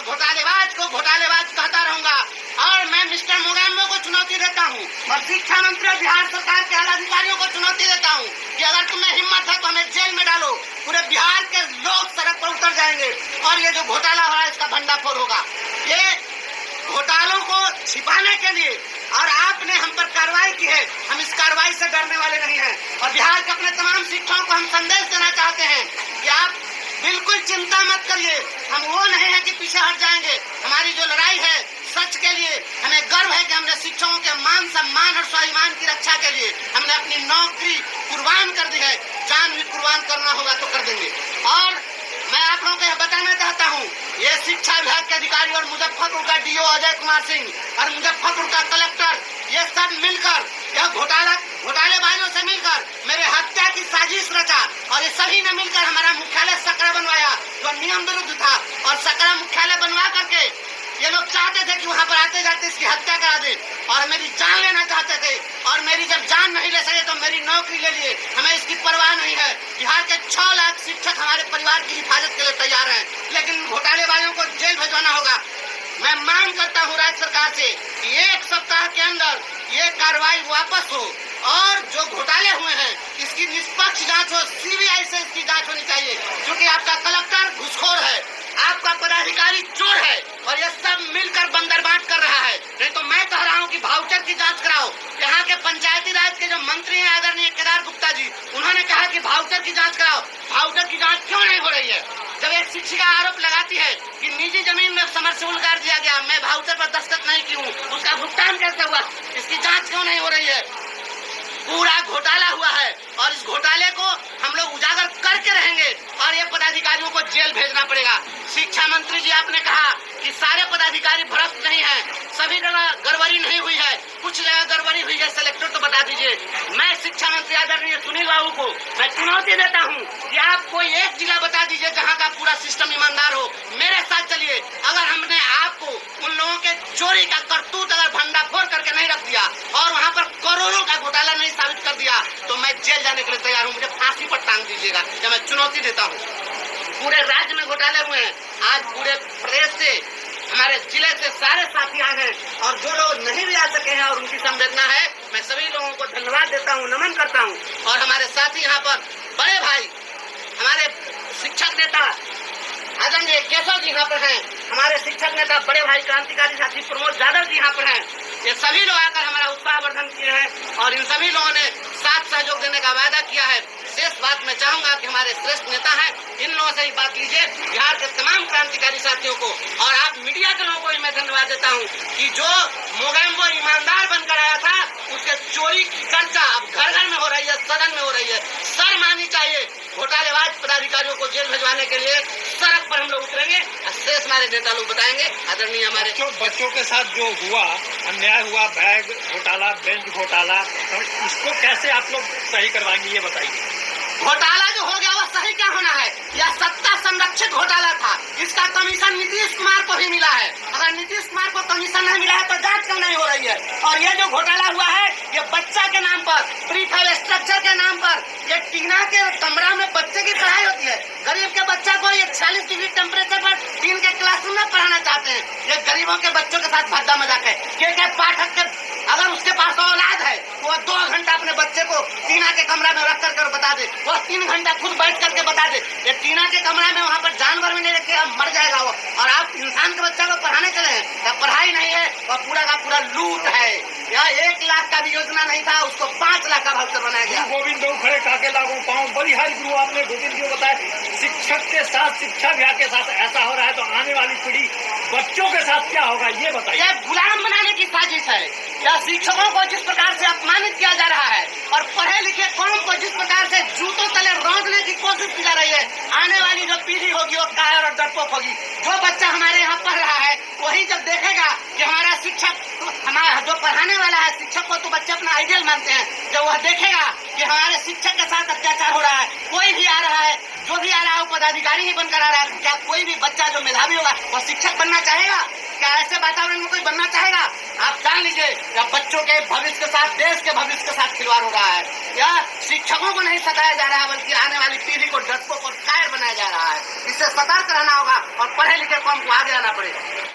घोटालेबाज को घोटालेबाज कहता रहूंगा। और मैं मिस्टर मोगेम्बो को चुनौती देता हूँ और शिक्षा मंत्री बिहार सरकार के आला अधिकारियों को चुनौती देता हूँ कि अगर तुम्हें हिम्मत है तो हमें जेल में डालो। पूरे बिहार के लोग सड़क पर उतर जाएंगे और ये जो घोटाला हो रहा है इसका भंडाफोड़ होगा। ये घोटालों को छिपाने के लिए और आपने हम पर कार्रवाई की है, हम इस कार्रवाई से डरने वाले नहीं हैं। और बिहार के अपने तमाम शिक्षकों को हम संदेश देना चाहते हैं कि आप बिल्कुल चिंता मत करिए, हम वो नहीं है कि पीछे हट जाएंगे। हमारी जो लड़ाई है सच के लिए, हमें गर्व है कि हमने शिक्षकों के मान सम्मान और स्वाभिमान की रक्षा के लिए हमने अपनी नौकरी कुर्बान कर दी है। जान भी कुर्बान करना होगा तो कर देंगे। और मैं आप लोगों को यह बताना चाहता हूँ, ये शिक्षा विभाग के अधिकारी और मुजफ्फरपुर का डीओ अजय कुमार सिंह और मुजफ्फरपुर का कलेक्टर, ये सब मिलकर यह घोटालेबाजों से मिलकर मेरे हत्या की साजिश रचा और ये सभी ने मिलकर हमारा मुख्यालय सकरा बनवाया जो नियम विरुद्ध था। और सकरा मुख्यालय बनवा करके ये लोग चाहते थे कि वहाँ पर आते जाते इसकी हत्या करा दे और मेरी जान लेना चाहते थे। और मेरी जब जान नहीं ले सके तो मेरी नौकरी ले लिए, हमें इसकी परवाह नहीं है। बिहार के 6 लाख शिक्षक हमारे परिवार की हिफाजत के लिए तैयार हैं, लेकिन घोटालेबाजों को जेल भिजवाना होगा। मैं मांग करता हूँ राज्य सरकार से कि 1 सप्ताह के अंदर ये कार्रवाई वापस हो और जो घोटाले हुए हैं इसकी निष्पक्ष जांच हो, सीबीआई से इसकी जांच होनी चाहिए। क्योंकि आपका कलेक्टर घुसखोर है, आपका पदाधिकारी चोर है और ये सब मिलकर बंदरबांट कर रहा है। नहीं तो मैं कह रहा हूँ कि भाउचर की जांच कराओ। यहाँ के पंचायती राज के जो मंत्री हैं आदरणीय केदार गुप्ता जी, उन्होंने कहा कि भाउचर की जांच कराओ। भाउचर की जांच क्यों नहीं हो रही है? जब एक शिक्षिका आरोप लगाती है कि निजी जमीन में समरसेबुल गाड़ दिया गया, मैं भाउचर पर दस्तखत नहीं की हूँ, उसका भुगतान कैसे हुआ? इसकी जांच क्यों नहीं हो रही है? पूरा घोटाला हुआ है और इस घोटाले को हम लोग उजागर करके रहेंगे और ये पदाधिकारियों को जेल भेजना पड़ेगा। शिक्षा मंत्री जी, आपने कहा कि सारे पदाधिकारी भ्रष्ट नहीं है, सभी जगह गड़बड़ी नहीं हुई है, कुछ जगह गड़बड़ी हुई है, सेलेक्टर तो बता दीजिए। मैं शिक्षा मंत्री आदरणीय सुनील बाबू को मैं चुनौती देता हूँ कि आप कोई एक जिला बता दीजिए जहाँ का पूरा सिस्टम ईमानदार हो, मेरे साथ चलिए। अगर हमने आपको उन लोगों के चोरी का करतूत अगर भंडाफोड़ करके नहीं रख दिया और वहाँ पर करोड़ों का घोटाला नहीं साबित कर दिया तो मैं जेल जाने के लिए तैयार हूँ। मुझे फांसी पर टांग दीजिएगा, जब मैं चुनौती देता हूँ। पूरे राज्य में घोटाले हुए हैं, आज पूरे प्रदेश से हमारे जिले से सारे साथी आ गए और जो लोग नहीं भी आ सके हैं और उनकी संवेदना है, मैं सभी लोगों को धन्यवाद देता हूँ, नमन करता हूँ। और हमारे साथी यहाँ पर बड़े भाई, हमारे शिक्षक नेता आदरणीय केशव जी यहाँ पर हैं, हमारे शिक्षक नेता बड़े भाई क्रांतिकारी साथी प्रमोद यादव जी यहाँ पर हैं। ये सभी लोग आकर हमारा उत्साहवर्धन किए हैं और इन सभी लोगों ने साथ सहयोग देने का वादा किया है। शेष बात मैं चाहूंगा कि हमारे श्रेष्ठ नेता हैं, इन लोगों से ही बात लीजिए, बिहार के तमाम क्रांतिकारी साथियों को। और आप मीडिया के लोगों को भी मैं धन्यवाद देता हूँ कि जो मोगेम्बो ईमानदार बनकर आया था, उसके चोरी की चर्चा अब घर घर में हो रही है, सदन में हो रही है। शर्म आनी चाहिए। घोटालेबाज पदाधिकारियों को जेल भिजवाने के लिए सड़क पर हम लोग उतरेंगे और शेष हमारे नेता लोग बताएंगे। आदरणीय हमारे बच्चों के साथ जो हुआ अन्याय हुआ, बैग घोटाला, बेंच घोटाला, तो इसको कैसे आप लोग सही करवाएंगे, ये बताइए। घोटाला जो हो गया वह सही क्या होना है? यह सत्ता संरक्षित घोटाला था, इसका कमीशन नीतीश कुमार को भी मिला है। अगर नीतीश कुमार को कमीशन नहीं मिला है तो जांच क्यों नहीं हो रही है? और ये जो घोटाला हुआ है ये बच्चा के नाम पर, प्री फाइल स्ट्रक्चर के नाम पर, ये टीना के कमरा में बच्चे की पढ़ाई होती है। गरीब के बच्चा को ये 40 डिग्री टेम्परेचर पर टीन के क्लासरूम में पढ़ाना चाहते हैं। ये गरीबों के बच्चों के साथ भद्दा मजाक है। के पाठक के अगर उसके पास औलाद है वो 2 घंटा अपने बच्चे को टीना के कमरा में रख कर बता दे, वो 3 घंटा खुद बैठ करके बता दे। ये टीना के कमरा में वहाँ पर जानवर भी नहीं रखे, अब मर जाएगा वो। और आप इंसान के बच्चा को पढ़ाने चले हैं, तब पढ़ाई नहीं है और पूरा का पूरा लूट है। यह 1 लाख का भी योजना नहीं था, उसको 5 लाख का भाउचर बनाया गया। गोविंद खड़े काके लागू पाऊँ बलिहारी गुरु, आपने गोविंद जी को बताया शिक्षक के साथ, शिक्षा विभाग के साथ ऐसा हो रहा है तो आने वाली पीढ़ी बच्चों के साथ क्या होगा, ये बताइए। यह गुलाम बनाने की साजिश है। यह शिक्षकों को जिस प्रकार से अपमानित किया जा रहा है और पढ़े लिखे कौम को जिस प्रकार से जूतों तले रौंदने की कोशिश की जा रही है, आने वाली जो पीढ़ी होगी वो कायर और डरपोक होगी। जो बच्चा हमारे यहाँ पढ़ रहा है वही जब देखेगा कि हमारा शिक्षक, हमारा जो पढ़ाने वाला है, शिक्षक को तो बच्चे अपना आइडियल मानते हैं, जब वह देखेगा कि हमारे शिक्षक के साथ अत्याचार हो रहा है, कोई भी आ रहा है जो भी आ रहा है वो पदाधिकारी ही बनकर आ रहा है। क्या कोई भी बच्चा जो मेधावी होगा वो शिक्षक बनना चाहेगा? क्या ऐसे वातावरण में कोई बनना चाहेगा? आप जान लीजिए, या बच्चों के भविष्य के साथ, देश के भविष्य के साथ खिलवाड़ हो रहा है। या शिक्षकों को नहीं सताया जा रहा है, बल्कि आने वाली पीढ़ी को डरपोक और कायर बनाया जा रहा है। इससे सतर्क रहना होगा और पढ़े लिखे कौम को आगे आना पड़ेगा।